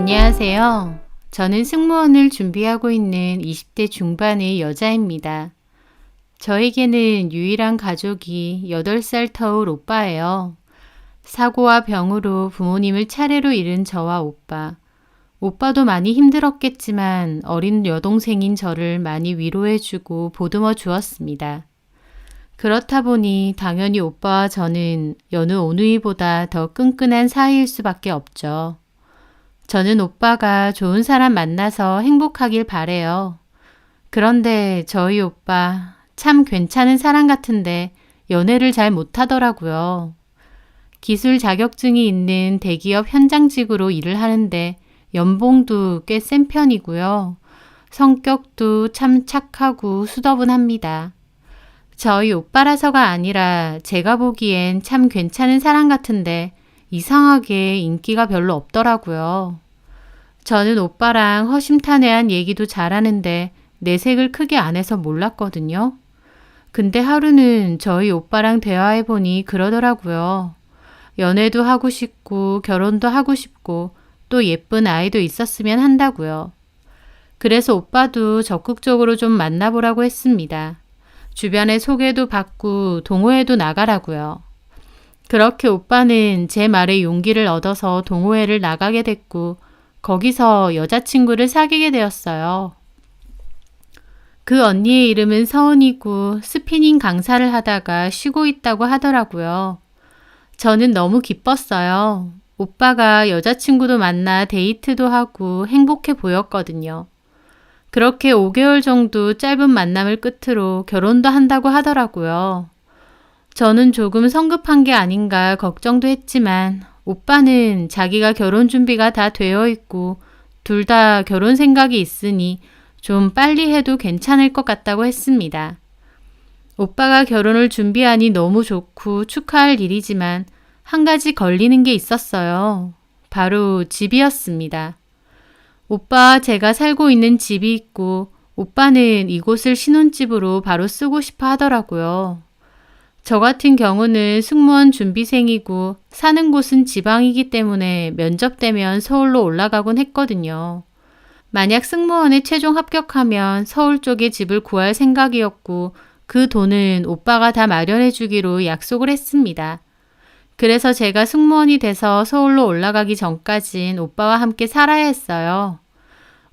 안녕하세요. 저는 승무원을 준비하고 있는 20대 중반의 여자입니다. 저에게는 유일한 가족이 8살 터울 오빠예요. 사고와 병으로 부모님을 차례로 잃은 저와 오빠. 오빠도 많이 힘들었겠지만 어린 여동생인 저를 많이 위로해주고 보듬어 주었습니다. 그렇다 보니 당연히 오빠와 저는 여느 어느이보다 더 끈끈한 사이일 수밖에 없죠. 저는 오빠가 좋은 사람 만나서 행복하길 바래요. 그런데 저희 오빠 참 괜찮은 사람 같은데 연애를 잘 못하더라고요. 기술 자격증이 있는 대기업 현장직으로 일을 하는데 연봉도 꽤 센 편이고요. 성격도 참 착하고 수더분합니다. 저희 오빠라서가 아니라 제가 보기엔 참 괜찮은 사람 같은데 이상하게 인기가 별로 없더라고요. 저는 오빠랑 허심탄회한 얘기도 잘하는데 내색을 크게 안 해서 몰랐거든요. 근데 하루는 저희 오빠랑 대화해보니 그러더라고요. 연애도 하고 싶고 결혼도 하고 싶고 또 예쁜 아이도 있었으면 한다고요. 그래서 오빠도 적극적으로 좀 만나보라고 했습니다. 주변에 소개도 받고 동호회도 나가라고요. 그렇게 오빠는 제 말에 용기를 얻어서 동호회를 나가게 됐고 거기서 여자친구를 사귀게 되었어요. 그 언니의 이름은 서은이고 스피닝 강사를 하다가 쉬고 있다고 하더라고요. 저는 너무 기뻤어요. 오빠가 여자친구도 만나 데이트도 하고 행복해 보였거든요. 그렇게 5개월 정도 짧은 만남을 끝으로 결혼도 한다고 하더라고요. 저는 조금 성급한 게 아닌가 걱정도 했지만 오빠는 자기가 결혼 준비가 다 되어 있고 둘 다 결혼 생각이 있으니 좀 빨리 해도 괜찮을 것 같다고 했습니다. 오빠가 결혼을 준비하니 너무 좋고 축하할 일이지만 한 가지 걸리는 게 있었어요. 바로 집이었습니다. 오빠와 제가 살고 있는 집이 있고 오빠는 이곳을 신혼집으로 바로 쓰고 싶어 하더라고요. 저 같은 경우는 승무원 준비생이고 사는 곳은 지방이기 때문에 면접 되면 서울로 올라가곤 했거든요. 만약 승무원에 최종 합격하면 서울 쪽에 집을 구할 생각이었고 그 돈은 오빠가 다 마련해 주기로 약속을 했습니다. 그래서 제가 승무원이 돼서 서울로 올라가기 전까진 오빠와 함께 살아야 했어요.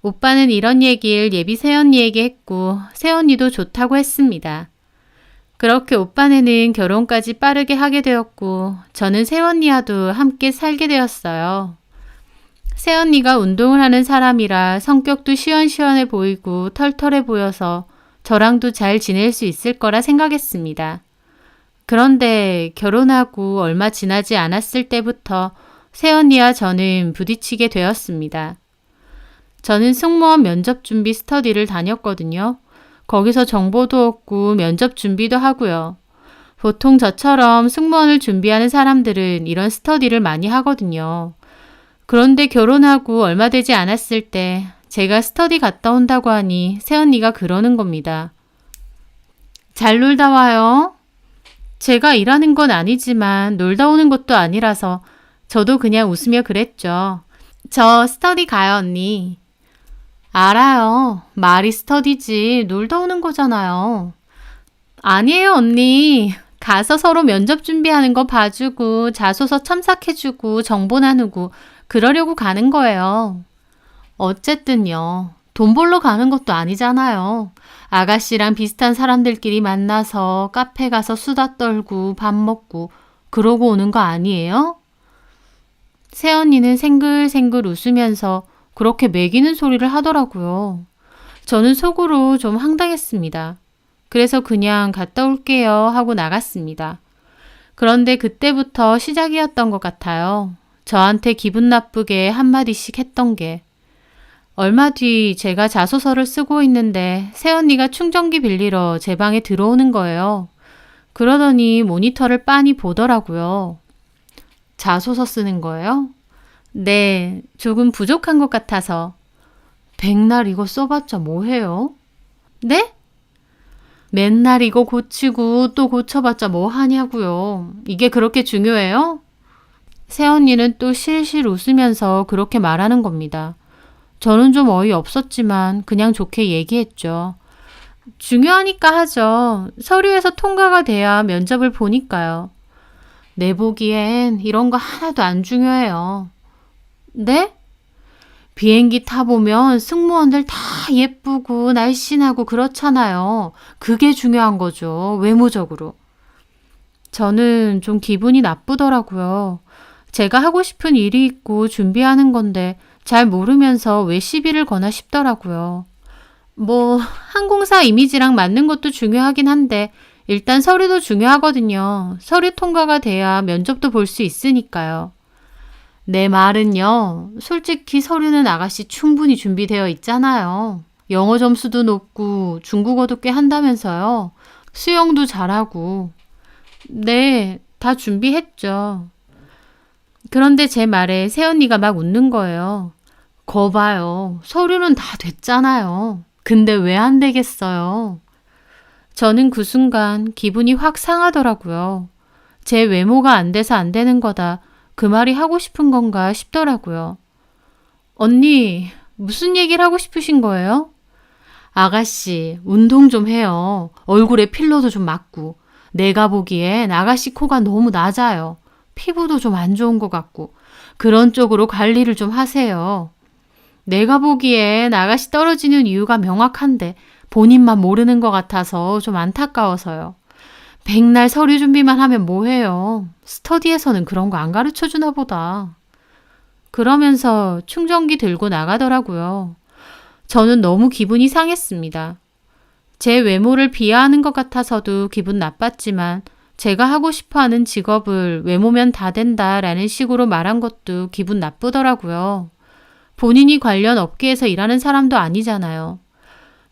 오빠는 이런 얘기를 예비 새언니에게 했고 새언니도 좋다고 했습니다. 그렇게 오빠네는 결혼까지 빠르게 하게 되었고 저는 새언니와도 함께 살게 되었어요. 새언니가 운동을 하는 사람이라 성격도 시원시원해 보이고 털털해 보여서 저랑도 잘 지낼 수 있을 거라 생각했습니다. 그런데 결혼하고 얼마 지나지 않았을 때부터 새언니와 저는 부딪히게 되었습니다. 저는 승무원 면접 준비 스터디를 다녔거든요. 거기서 정보도 얻고 면접 준비도 하고요. 보통 저처럼 승무원을 준비하는 사람들은 이런 스터디를 많이 하거든요. 그런데 결혼하고 얼마 되지 않았을 때 제가 스터디 갔다 온다고 하니 새언니가 그러는 겁니다. 잘 놀다 와요. 제가 일하는 건 아니지만 놀다 오는 것도 아니라서 저도 그냥 웃으며 그랬죠. 저 스터디 가요, 언니. 알아요. 말이 스터디지 놀다 오는 거잖아요. 아니에요, 언니. 가서 서로 면접 준비하는 거 봐주고 자소서 첨삭해주고 정보 나누고 그러려고 가는 거예요. 어쨌든요. 돈 벌러 가는 것도 아니잖아요. 아가씨랑 비슷한 사람들끼리 만나서 카페 가서 수다 떨고 밥 먹고 그러고 오는 거 아니에요? 새언니는 생글생글 웃으면서 그렇게 매기는 소리를 하더라고요. 저는 속으로 좀 황당했습니다. 그래서 그냥 갔다 올게요 하고 나갔습니다. 그런데 그때부터 시작이었던 것 같아요. 저한테 기분 나쁘게 한마디씩 했던 게. 얼마 뒤 제가 자소서를 쓰고 있는데 새언니가 충전기 빌리러 제 방에 들어오는 거예요. 그러더니 모니터를 빤히 보더라고요. 자소서 쓰는 거예요? 네, 조금 부족한 것 같아서. 백날 이거 써봤자 뭐해요? 네? 맨날 이거 고치고 또 고쳐봤자 뭐 하냐고요. 이게 그렇게 중요해요? 새언니는 또 실실 웃으면서 그렇게 말하는 겁니다. 저는 좀 어이없었지만 그냥 좋게 얘기했죠. 중요하니까 하죠. 서류에서 통과가 돼야 면접을 보니까요. 내 보기엔 이런 거 하나도 안 중요해요. 네? 비행기 타보면 승무원들 다 예쁘고 날씬하고 그렇잖아요. 그게 중요한 거죠. 외모적으로. 저는 좀 기분이 나쁘더라고요. 제가 하고 싶은 일이 있고 준비하는 건데 잘 모르면서 왜 시비를 거나 싶더라고요. 뭐 항공사 이미지랑 맞는 것도 중요하긴 한데 일단 서류도 중요하거든요. 서류 통과가 돼야 면접도 볼 수 있으니까요. 내 말은요. 솔직히 서류는 아가씨 충분히 준비되어 있잖아요. 영어 점수도 높고 중국어도 꽤 한다면서요. 수영도 잘하고. 네, 다 준비했죠. 그런데 제 말에 새언니가 막 웃는 거예요. 거 봐요. 서류는 다 됐잖아요. 근데 왜 안 되겠어요? 저는 그 순간 기분이 확 상하더라고요. 제 외모가 안 돼서 안 되는 거다. 그 말이 하고 싶은 건가 싶더라고요. 언니, 무슨 얘기를 하고 싶으신 거예요? 아가씨, 운동 좀 해요. 얼굴에 필러도 좀 맞고. 내가 보기엔 아가씨 코가 너무 낮아요. 피부도 좀 안 좋은 것 같고. 그런 쪽으로 관리를 좀 하세요. 내가 보기엔 아가씨 떨어지는 이유가 명확한데 본인만 모르는 것 같아서 좀 안타까워서요. 백날 서류 준비만 하면 뭐해요. 스터디에서는 그런 거 안 가르쳐 주나 보다. 그러면서 충전기 들고 나가더라고요. 저는 너무 기분이 상했습니다. 제 외모를 비하하는 것 같아서도 기분 나빴지만 제가 하고 싶어하는 직업을 외모면 다 된다라는 식으로 말한 것도 기분 나쁘더라고요. 본인이 관련 업계에서 일하는 사람도 아니잖아요.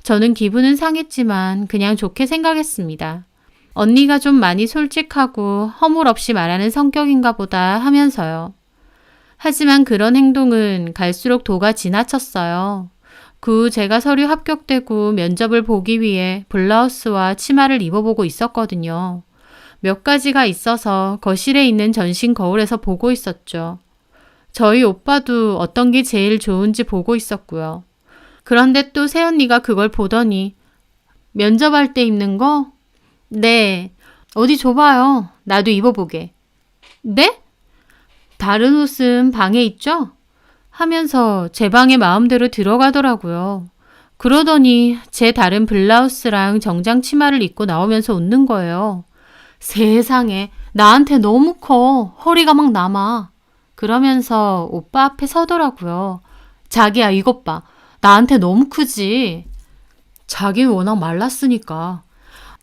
저는 기분은 상했지만 그냥 좋게 생각했습니다. 언니가 좀 많이 솔직하고 허물 없이 말하는 성격인가 보다 하면서요. 하지만 그런 행동은 갈수록 도가 지나쳤어요. 그 후 제가 서류 합격되고 면접을 보기 위해 블라우스와 치마를 입어보고 있었거든요. 몇 가지가 있어서 거실에 있는 전신 거울에서 보고 있었죠. 저희 오빠도 어떤 게 제일 좋은지 보고 있었고요. 그런데 또 새언니가 그걸 보더니 면접할 때 입는 거? 네. 어디 줘봐요. 나도 입어보게. 네? 다른 옷은 방에 있죠? 하면서 제 방에 마음대로 들어가더라고요. 그러더니 제 다른 블라우스랑 정장 치마를 입고 나오면서 웃는 거예요. 세상에, 나한테 너무 커. 허리가 막 남아. 그러면서 오빠 앞에 서더라고요. 자기야, 이것 봐. 나한테 너무 크지? 자기는 워낙 말랐으니까.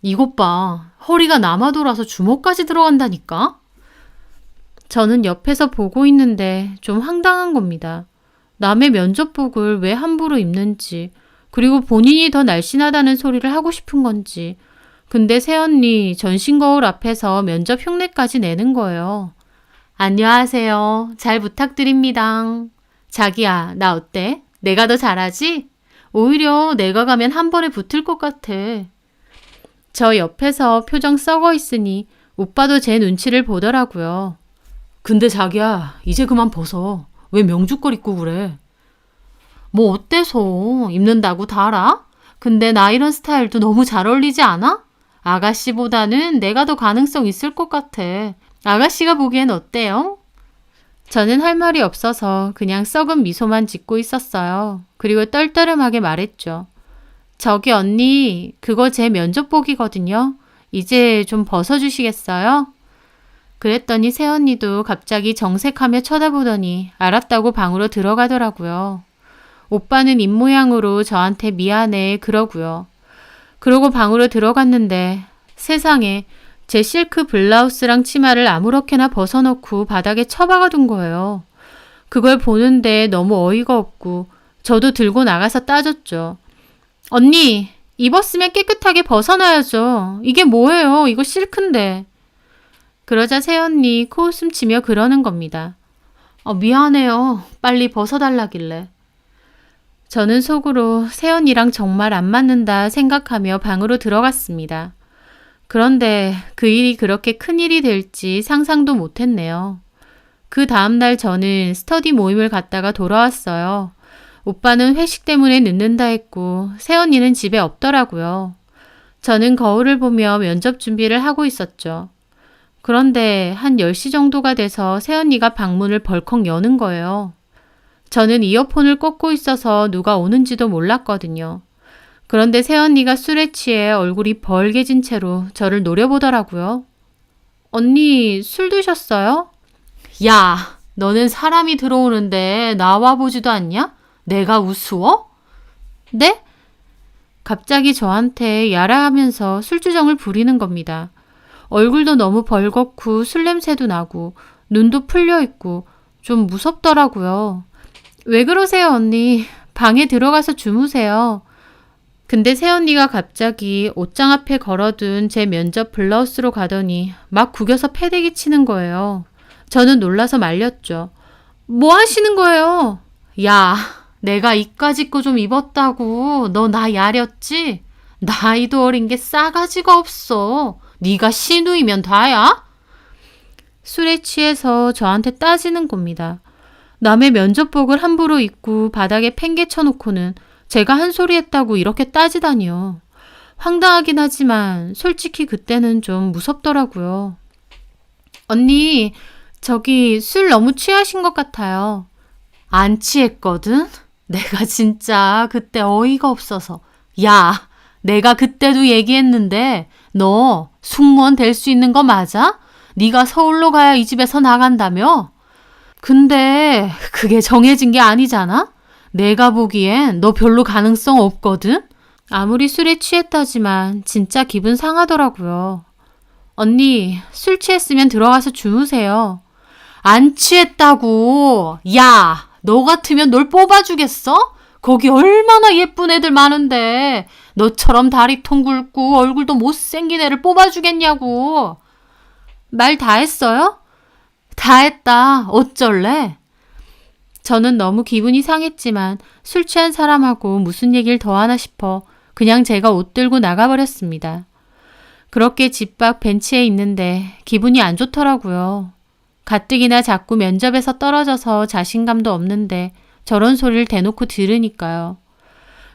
이것 봐. 허리가 남아 돌아서 주먹까지 들어간다니까? 저는 옆에서 보고 있는데 좀 황당한 겁니다. 남의 면접복을 왜 함부로 입는지, 그리고 본인이 더 날씬하다는 소리를 하고 싶은 건지. 근데 새언니 전신 거울 앞에서 면접 흉내까지 내는 거예요. 안녕하세요. 잘 부탁드립니다. 자기야, 나 어때? 내가 더 잘하지? 오히려 내가 가면 한 번에 붙을 것 같아. 저 옆에서 표정 썩어 있으니 오빠도 제 눈치를 보더라고요. 근데 자기야, 이제 그만 벗어. 왜 명주걸 입고 그래? 뭐 어때서? 입는다고 다 알아? 근데 나 이런 스타일도 너무 잘 어울리지 않아? 아가씨보다는 내가 더 가능성 있을 것 같아. 아가씨가 보기엔 어때요? 저는 할 말이 없어서 그냥 썩은 미소만 짓고 있었어요. 그리고 떨떠름하게 말했죠. 저기 언니, 그거 제 면접복이거든요. 이제 좀 벗어주시겠어요? 그랬더니 새언니도 갑자기 정색하며 쳐다보더니 알았다고 방으로 들어가더라고요. 오빠는 입모양으로 저한테 미안해 그러고요. 그러고 방으로 들어갔는데 세상에 제 실크 블라우스랑 치마를 아무렇게나 벗어놓고 바닥에 처박아 둔 거예요. 그걸 보는데 너무 어이가 없고 저도 들고 나가서 따졌죠. 언니, 입었으면 깨끗하게 벗어놔야죠. 이게 뭐예요? 이거 실크인데. 그러자 새언니 코웃음 치며 그러는 겁니다. 미안해요. 빨리 벗어달라길래. 저는 속으로 새언니랑 정말 안 맞는다 생각하며 방으로 들어갔습니다. 그런데 그 일이 그렇게 큰일이 될지 상상도 못했네요. 그 다음날 저는 스터디 모임을 갔다가 돌아왔어요. 오빠는 회식 때문에 늦는다 했고 새언니는 집에 없더라고요. 저는 거울을 보며 면접 준비를 하고 있었죠. 그런데 한 10시 정도가 돼서 새언니가 방문을 벌컥 여는 거예요. 저는 이어폰을 꽂고 있어서 누가 오는지도 몰랐거든요. 그런데 새언니가 술에 취해 얼굴이 벌개진 채로 저를 노려보더라고요. 언니, 술 드셨어요? 야, 너는 사람이 들어오는데 나와 보지도 않냐? 내가 우스워? 네? 갑자기 저한테 야라하면서 술주정을 부리는 겁니다. 얼굴도 너무 벌겋고 술 냄새도 나고 눈도 풀려 있고 좀 무섭더라고요. 왜 그러세요, 언니? 방에 들어가서 주무세요. 근데 새언니가 갑자기 옷장 앞에 걸어둔 제 면접 블라우스로 가더니 막 구겨서 패대기 치는 거예요. 저는 놀라서 말렸죠. 뭐 하시는 거예요? 야, 내가 이까짓 거 좀 입었다고. 너 나 야렸지? 나이도 어린 게 싸가지가 없어. 네가 신우이면 다야? 술에 취해서 저한테 따지는 겁니다. 남의 면접복을 함부로 입고 바닥에 팽개쳐놓고는 제가 한 소리 했다고 이렇게 따지다니요. 황당하긴 하지만 솔직히 그때는 좀 무섭더라고요. 언니, 저기 술 너무 취하신 것 같아요. 안 취했거든? 내가 진짜 그때 어이가 없어서. 야, 내가 그때도 얘기했는데 너 승무원 될 수 있는 거 맞아? 네가 서울로 가야 이 집에서 나간다며? 근데 그게 정해진 게 아니잖아? 내가 보기엔 너 별로 가능성 없거든? 아무리 술에 취했다지만 진짜 기분 상하더라고요. 언니, 술 취했으면 들어가서 주무세요. 안 취했다고. 야, 너 같으면 널 뽑아주겠어? 거기 얼마나 예쁜 애들 많은데 너처럼 다리통 굵고 얼굴도 못생긴 애를 뽑아주겠냐고. 말 다 했어요? 다 했다. 어쩔래? 저는 너무 기분이 상했지만 술 취한 사람하고 무슨 얘기를 더 하나 싶어 그냥 제가 옷 들고 나가버렸습니다. 그렇게 집 밖 벤치에 있는데 기분이 안 좋더라고요. 가뜩이나 자꾸 면접에서 떨어져서 자신감도 없는데 저런 소리를 대놓고 들으니까요.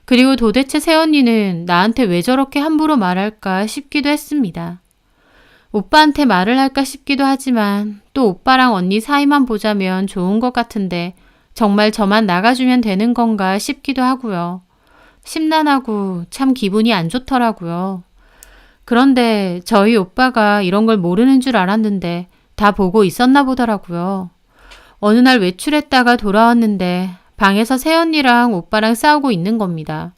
그리고 도대체 새언니는 나한테 왜 저렇게 함부로 말할까 싶기도 했습니다. 오빠한테 말을 할까 싶기도 하지만 또 오빠랑 언니 사이만 보자면 좋은 것 같은데 정말 저만 나가주면 되는 건가 싶기도 하고요. 심란하고 참 기분이 안 좋더라고요. 그런데 저희 오빠가 이런 걸 모르는 줄 알았는데 다 보고 있었나 보더라고요. 어느 날 외출했다가 돌아왔는데 방에서 새언니랑 오빠랑 싸우고 있는 겁니다.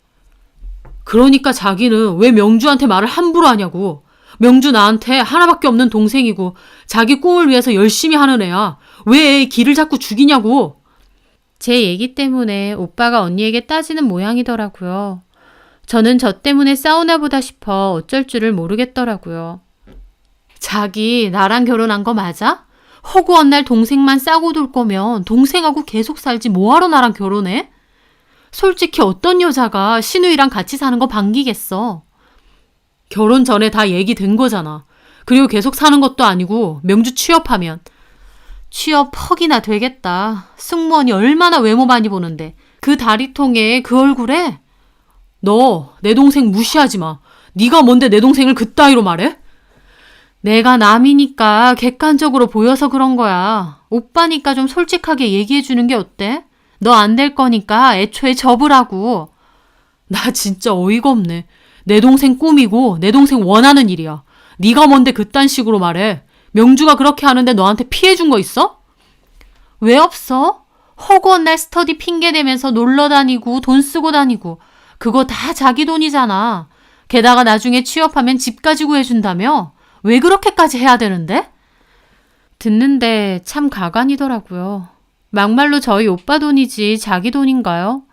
그러니까 자기는 왜 명주한테 말을 함부로 하냐고. 명주 나한테 하나밖에 없는 동생이고 자기 꿈을 위해서 열심히 하는 애야. 왜 길을 자꾸 죽이냐고. 제 얘기 때문에 오빠가 언니에게 따지는 모양이더라고요. 저는 저 때문에 싸우나 보다 싶어 어쩔 줄을 모르겠더라고요. 자기 나랑 결혼한 거 맞아? 허구한 날 동생만 싸고 돌 거면 동생하고 계속 살지 뭐하러 나랑 결혼해? 솔직히 어떤 여자가 신우이랑 같이 사는 거 반기겠어. 결혼 전에 다 얘기된 거잖아. 그리고 계속 사는 것도 아니고 명주 취업하면. 취업 퍽이나 되겠다. 승무원이 얼마나 외모 많이 보는데 그 다리통에 그 얼굴에? 너 내 동생 무시하지 마. 네가 뭔데 내 동생을 그따위로 말해? 내가 남이니까 객관적으로 보여서 그런 거야. 오빠니까 좀 솔직하게 얘기해 주는 게 어때? 너 안 될 거니까 애초에 접으라고. 나 진짜 어이가 없네. 내 동생 꿈이고 내 동생 원하는 일이야. 네가 뭔데 그딴 식으로 말해. 명주가 그렇게 하는데 너한테 피해 준 거 있어? 왜 없어? 허구한 날 스터디 핑계 대면서 놀러 다니고 돈 쓰고 다니고 그거 다 자기 돈이잖아. 게다가 나중에 취업하면 집까지 구해준다며? 왜 그렇게까지 해야 되는데? 듣는데 참 가관이더라고요. 막말로 저희 오빠 돈이지 자기 돈인가요?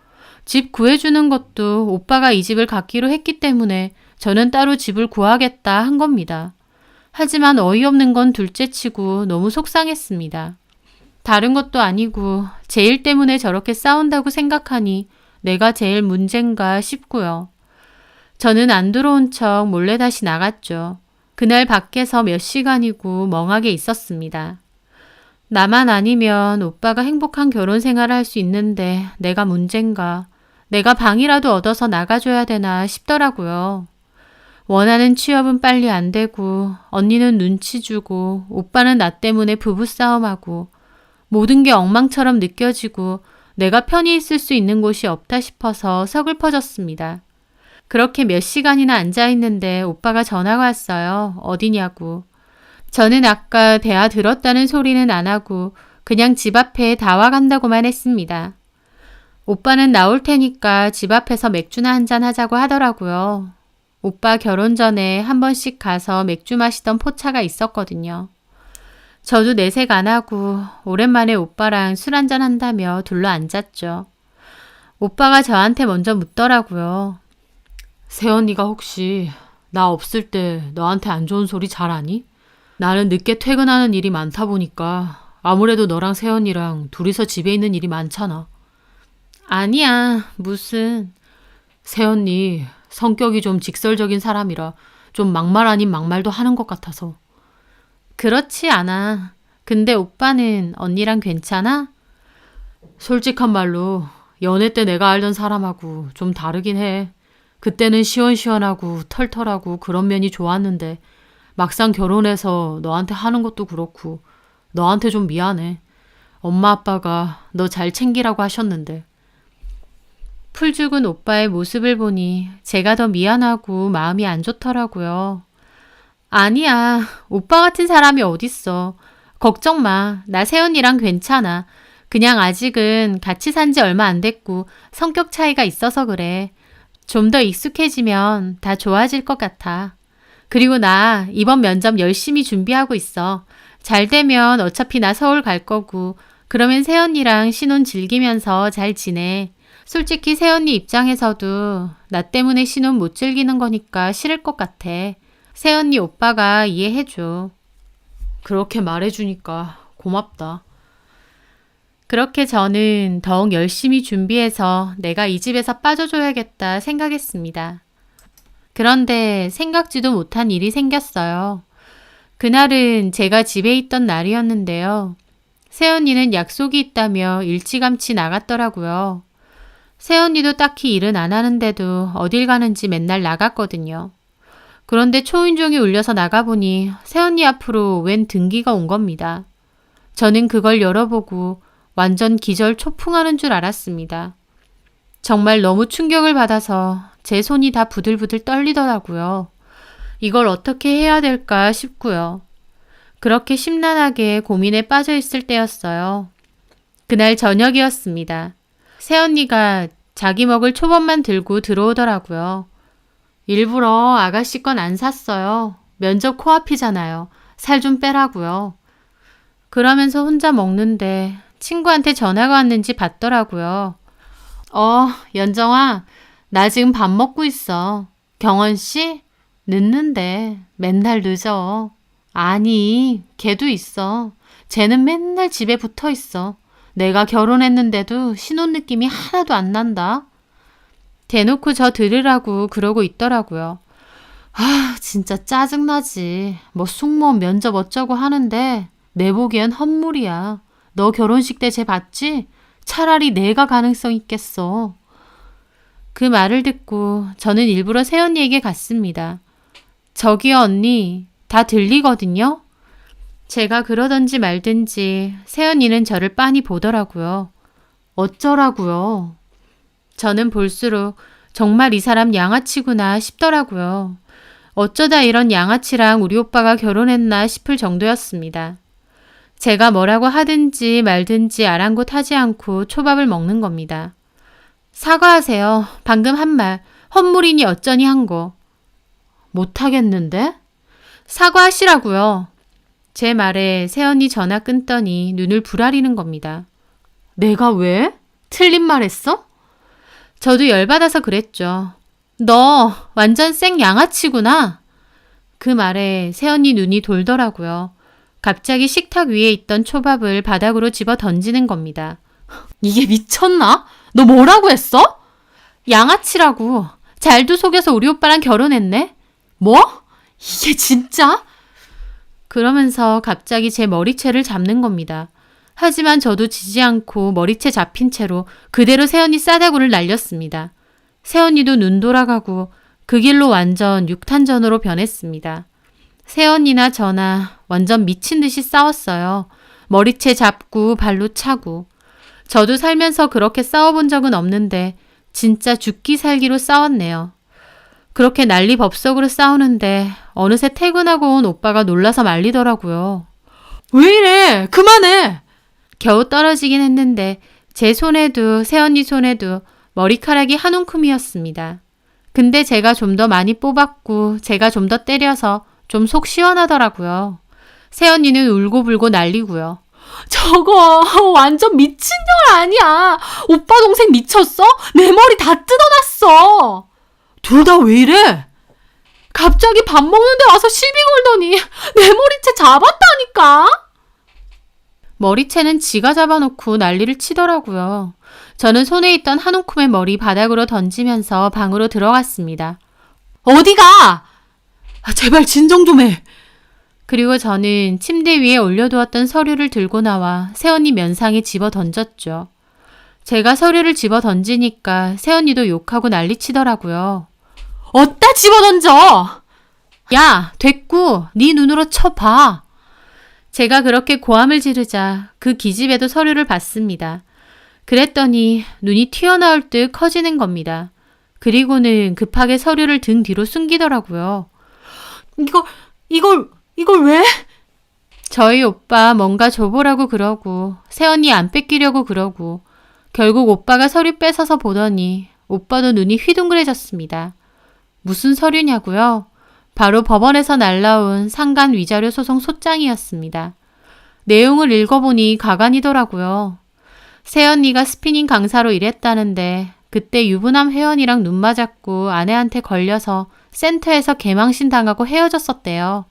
집 구해주는 것도 오빠가 이 집을 갖기로 했기 때문에 저는 따로 집을 구하겠다 한 겁니다. 하지만 어이없는 건 둘째치고 너무 속상했습니다. 다른 것도 아니고 제 일 때문에 저렇게 싸운다고 생각하니 내가 제일 문제인가 싶고요. 저는 안 들어온 척 몰래 다시 나갔죠. 그날 밖에서 몇 시간이고 멍하게 있었습니다. 나만 아니면 오빠가 행복한 결혼 생활을 할 수 있는데 내가 문제인가. 내가 방이라도 얻어서 나가줘야 되나 싶더라고요. 원하는 취업은 빨리 안 되고 언니는 눈치 주고 오빠는 나 때문에 부부싸움하고 모든 게 엉망처럼 느껴지고 내가 편히 있을 수 있는 곳이 없다 싶어서 서글퍼졌습니다. 그렇게 몇 시간이나 앉아있는데 오빠가 전화가 왔어요. 어디냐고. 저는 아까 대화 들었다는 소리는 안 하고 그냥 집 앞에 다 와간다고만 했습니다. 오빠는 나올 테니까 집 앞에서 맥주나 한잔 하자고 하더라고요. 오빠 결혼 전에 한 번씩 가서 맥주 마시던 포차가 있었거든요. 저도 내색 안 하고 오랜만에 오빠랑 술 한잔 한다며 둘러 앉았죠. 오빠가 저한테 먼저 묻더라고요. 새언니가 혹시 나 없을 때 너한테 안 좋은 소리 잘 하니? 나는 늦게 퇴근하는 일이 많다 보니까 아무래도 너랑 새언니랑 둘이서 집에 있는 일이 많잖아. 아니야, 무슨. 새언니 성격이 좀 직설적인 사람이라 좀 막말 아닌 막말도 하는 것 같아서. 그렇지 않아. 근데 오빠는 언니랑 괜찮아? 솔직한 말로 연애 때 내가 알던 사람하고 좀 다르긴 해. 그때는 시원시원하고 털털하고 그런 면이 좋았는데 막상 결혼해서 너한테 하는 것도 그렇고 너한테 좀 미안해. 엄마 아빠가 너 잘 챙기라고 하셨는데. 풀죽은 오빠의 모습을 보니 제가 더 미안하고 마음이 안 좋더라고요. 아니야. 오빠 같은 사람이 어딨어. 걱정 마. 나 새언니랑 괜찮아. 그냥 아직은 같이 산지 얼마 안 됐고 성격 차이가 있어서 그래. 좀 더 익숙해지면 다 좋아질 것 같아. 그리고 나 이번 면접 열심히 준비하고 있어. 잘 되면 어차피 나 서울 갈 거고 그러면 새언니랑 신혼 즐기면서 잘 지내. 솔직히 새언니 입장에서도 나 때문에 신혼 못 즐기는 거니까 싫을 것 같아. 새언니 오빠가 이해해줘. 그렇게 말해주니까 고맙다. 그렇게 저는 더욱 열심히 준비해서 내가 이 집에서 빠져줘야겠다 생각했습니다. 그런데 생각지도 못한 일이 생겼어요. 그날은 제가 집에 있던 날이었는데요. 새언니는 약속이 있다며 일찌감치 나갔더라고요. 새언니도 딱히 일은 안 하는데도 어딜 가는지 맨날 나갔거든요. 그런데 초인종이 울려서 나가보니 새언니 앞으로 웬 등기가 온 겁니다. 저는 그걸 열어보고 완전 기절 초풍하는 줄 알았습니다. 정말 너무 충격을 받아서 제 손이 다 부들부들 떨리더라고요. 이걸 어떻게 해야 될까 싶고요. 그렇게 심란하게 고민에 빠져 있을 때였어요. 그날 저녁이었습니다. 새언니가 자기 먹을 초밥만 들고 들어오더라고요. 일부러 아가씨 건 안 샀어요. 면접 코앞이잖아요. 살 좀 빼라고요. 그러면서 혼자 먹는데 친구한테 전화가 왔는지 받더라고요. 연정아, 나 지금 밥 먹고 있어. 경원 씨? 늦는데 맨날 늦어. 아니, 걔도 있어. 쟤는 맨날 집에 붙어 있어. 내가 결혼했는데도 신혼 느낌이 하나도 안 난다. 대놓고 저 들으라고 그러고 있더라고요. 진짜 짜증나지. 뭐 승무원 면접 어쩌고 하는데 내 보기엔 헛물이야. 너 결혼식 때 쟤 봤지? 차라리 내가 가능성 있겠어. 그 말을 듣고 저는 일부러 새언니에게 갔습니다. 저기요 언니, 다 들리거든요? 제가 그러던지 말든지 새언니는 저를 빤히 보더라고요. 어쩌라고요? 저는 볼수록 정말 이 사람 양아치구나 싶더라고요. 어쩌다 이런 양아치랑 우리 오빠가 결혼했나 싶을 정도였습니다. 제가 뭐라고 하든지 말든지 아랑곳하지 않고 초밥을 먹는 겁니다. 사과하세요. 방금 한 말, 헛물이니 어쩌니 한 거. 못하겠는데? 사과하시라고요. 제 말에 새언니 전화 끊더니 눈을 부라리는 겁니다. 내가 왜? 틀린 말 했어? 저도 열받아서 그랬죠. 너 완전 생 양아치구나. 그 말에 새언니 눈이 돌더라고요. 갑자기 식탁 위에 있던 초밥을 바닥으로 집어 던지는 겁니다. 이게 미쳤나? 너 뭐라고 했어? 양아치라고. 잘도 속여서 우리 오빠랑 결혼했네. 뭐? 이게 진짜? 그러면서 갑자기 제 머리채를 잡는 겁니다. 하지만 저도 지지 않고 머리채 잡힌 채로 그대로 새언니 싸다구를 날렸습니다. 새언니도 눈 돌아가고 그 길로 완전 육탄전으로 변했습니다. 새언니나 저나 완전 미친 듯이 싸웠어요. 머리채 잡고 발로 차고. 저도 살면서 그렇게 싸워본 적은 없는데 진짜 죽기 살기로 싸웠네요. 그렇게 난리법석으로 싸우는데 어느새 퇴근하고 온 오빠가 놀라서 말리더라고요. 왜 이래? 그만해! 겨우 떨어지긴 했는데 제 손에도 새언니 손에도 머리카락이 한 움큼이었습니다. 근데 제가 좀 더 많이 뽑았고 제가 좀 더 때려서 좀 속 시원하더라고요. 새언니는 울고불고 난리고요. 저거 완전 미친년 아니야. 오빠 동생 미쳤어? 내 머리 다 뜯어놨어. 둘 다 왜 이래? 갑자기 밥 먹는데 와서 시비 걸더니 내 머리채 잡았다니까. 머리채는 지가 잡아놓고 난리를 치더라고요. 저는 손에 있던 한 움큼의 머리 바닥으로 던지면서 방으로 들어갔습니다. 어디가? 제발 진정 좀 해. 그리고 저는 침대 위에 올려두었던 서류를 들고 나와 새언니 면상에 집어 던졌죠. 제가 서류를 집어 던지니까 새언니도 욕하고 난리치더라고요. 어디다 집어 던져? 야, 됐고 네 눈으로 쳐봐. 제가 그렇게 고함을 지르자 그 기집애도 서류를 봤습니다. 그랬더니 눈이 튀어나올 듯 커지는 겁니다. 그리고는 급하게 서류를 등 뒤로 숨기더라고요. 이걸 왜? 저희 오빠 뭔가 줘보라고 그러고 새언니 안 뺏기려고 그러고 결국 오빠가 서류 뺏어서 보더니 오빠도 눈이 휘둥그레졌습니다. 무슨 서류냐고요? 바로 법원에서 날라온 상간 위자료 소송 소장이었습니다. 내용을 읽어보니 가관이더라고요. 새언니가 스피닝 강사로 일했다는데 그때 유부남 회원이랑 눈 맞았고 아내한테 걸려서 센터에서 개망신 당하고 헤어졌었대요.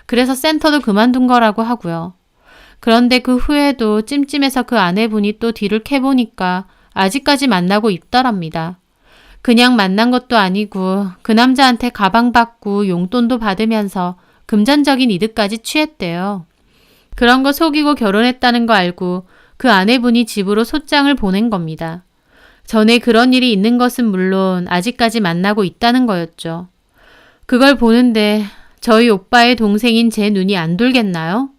그래서 센터도 그만둔 거라고 하고요. 그런데 그 후에도 찜찜해서 그 아내분이 또 뒤를 캐보니까 아직까지 만나고 있더랍니다. 그냥 만난 것도 아니고 그 남자한테 가방 받고 용돈도 받으면서 금전적인 이득까지 취했대요. 그런 거 속이고 결혼했다는 거 알고 그 아내분이 집으로 소장을 보낸 겁니다. 전에 그런 일이 있는 것은 물론 아직까지 만나고 있다는 거였죠. 그걸 보는데 저희 오빠의 동생인 제 눈이 안 돌겠나요?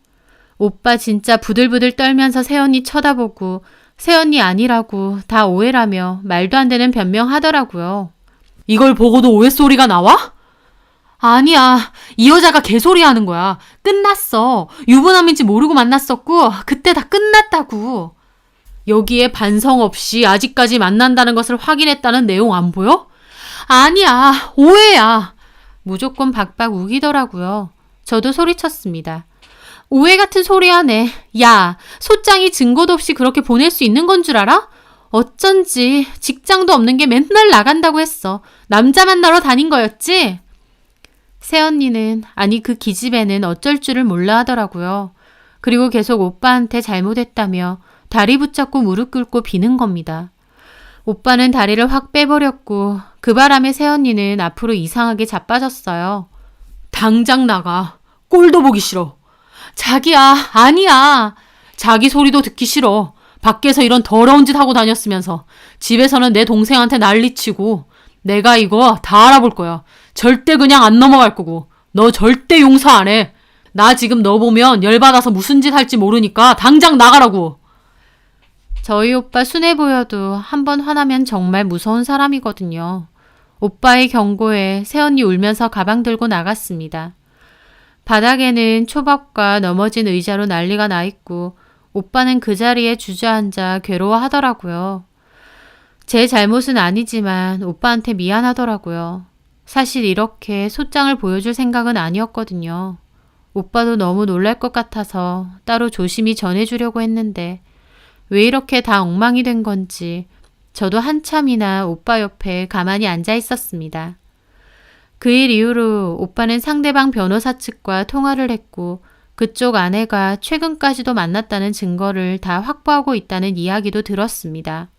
오빠 진짜 부들부들 떨면서 새언니 쳐다보고 새언니 아니라고 다 오해라며 말도 안 되는 변명하더라고요. 이걸 보고도 오해 소리가 나와? 아니야. 이 여자가 개소리 하는 거야. 끝났어. 유부남인지 모르고 만났었고 그때 다 끝났다고. 여기에 반성 없이 아직까지 만난다는 것을 확인했다는 내용 안 보여? 아니야. 오해야. 무조건 박박 우기더라고요. 저도 소리쳤습니다. 오해 같은 소리 하네. 야, 소장이 증거도 없이 그렇게 보낼 수 있는 건 줄 알아? 어쩐지 직장도 없는 게 맨날 나간다고 했어. 남자 만나러 다닌 거였지? 새언니는 아니 그 기집애는 어쩔 줄을 몰라 하더라고요. 그리고 계속 오빠한테 잘못했다며 다리 붙잡고 무릎 꿇고 비는 겁니다. 오빠는 다리를 확 빼버렸고 그 바람에 새언니는 앞으로 이상하게 자빠졌어요. 당장 나가. 꼴도 보기 싫어. 자기야, 아니야. 자기 소리도 듣기 싫어. 밖에서 이런 더러운 짓 하고 다녔으면서 집에서는 내 동생한테 난리치고 내가 이거 다 알아볼 거야. 절대 그냥 안 넘어갈 거고 너 절대 용서 안 해. 나 지금 너 보면 열받아서 무슨 짓 할지 모르니까 당장 나가라고. 저희 오빠 순해 보여도 한 번 화나면 정말 무서운 사람이거든요. 오빠의 경고에 새언니 울면서 가방 들고 나갔습니다. 바닥에는 초밥과 넘어진 의자로 난리가 나 있고 오빠는 그 자리에 주저앉아 괴로워하더라고요. 제 잘못은 아니지만 오빠한테 미안하더라고요. 사실 이렇게 소장을 보여줄 생각은 아니었거든요. 오빠도 너무 놀랄 것 같아서 따로 조심히 전해주려고 했는데 왜 이렇게 다 엉망이 된 건지 저도 한참이나 오빠 옆에 가만히 앉아 있었습니다. 그 일 이후로 오빠는 상대방 변호사 측과 통화를 했고 그쪽 아내가 최근까지도 만났다는 증거를 다 확보하고 있다는 이야기도 들었습니다.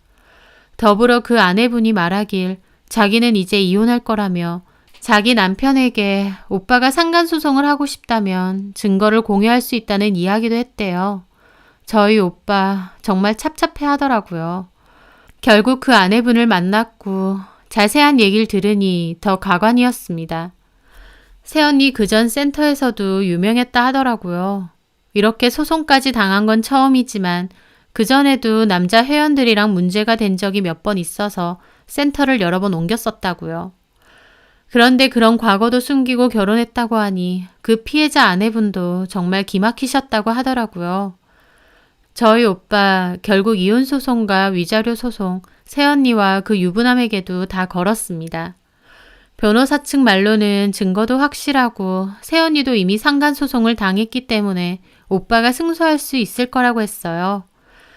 더불어 그 아내분이 말하길 자기는 이제 이혼할 거라며 자기 남편에게 오빠가 상간소송을 하고 싶다면 증거를 공유할 수 있다는 이야기도 했대요. 저희 오빠 정말 찹찹해 하더라고요. 결국 그 아내분을 만났고 자세한 얘기를 들으니 더 가관이었습니다. 새언니 그전 센터에서도 유명했다 하더라고요. 이렇게 소송까지 당한 건 처음이지만 그전에도 남자 회원들이랑 문제가 된 적이 몇 번 있어서 센터를 여러 번 옮겼었다고요. 그런데 그런 과거도 숨기고 결혼했다고 하니 그 피해자 아내분도 정말 기막히셨다고 하더라고요. 저희 오빠 결국 이혼 소송과 위자료 소송, 새언니와 그 유부남에게도 다 걸었습니다. 변호사 측 말로는 증거도 확실하고 새언니도 이미 상간소송을 당했기 때문에 오빠가 승소할 수 있을 거라고 했어요.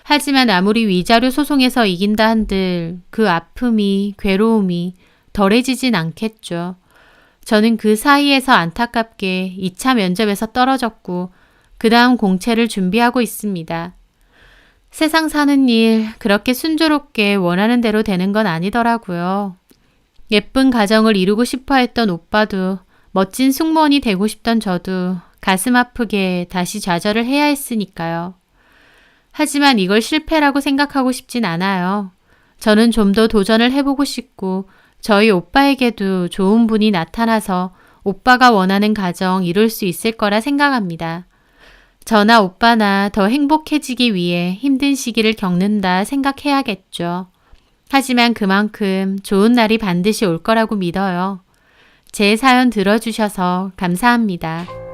하지만 아무리 위자료 소송에서 이긴다 한들 그 아픔이, 괴로움이 덜해지진 않겠죠. 저는 그 사이에서 안타깝게 2차 면접에서 떨어졌고 그 다음 공채를 준비하고 있습니다. 세상 사는 일 그렇게 순조롭게 원하는 대로 되는 건 아니더라고요. 예쁜 가정을 이루고 싶어 했던 오빠도 멋진 승무원이 되고 싶던 저도 가슴 아프게 다시 좌절을 해야 했으니까요. 하지만 이걸 실패라고 생각하고 싶진 않아요. 저는 좀 더 도전을 해보고 싶고 저희 오빠에게도 좋은 분이 나타나서 오빠가 원하는 가정 이룰 수 있을 거라 생각합니다. 저나 오빠나 더 행복해지기 위해 힘든 시기를 겪는다 생각해야겠죠. 하지만 그만큼 좋은 날이 반드시 올 거라고 믿어요. 제 사연 들어주셔서 감사합니다.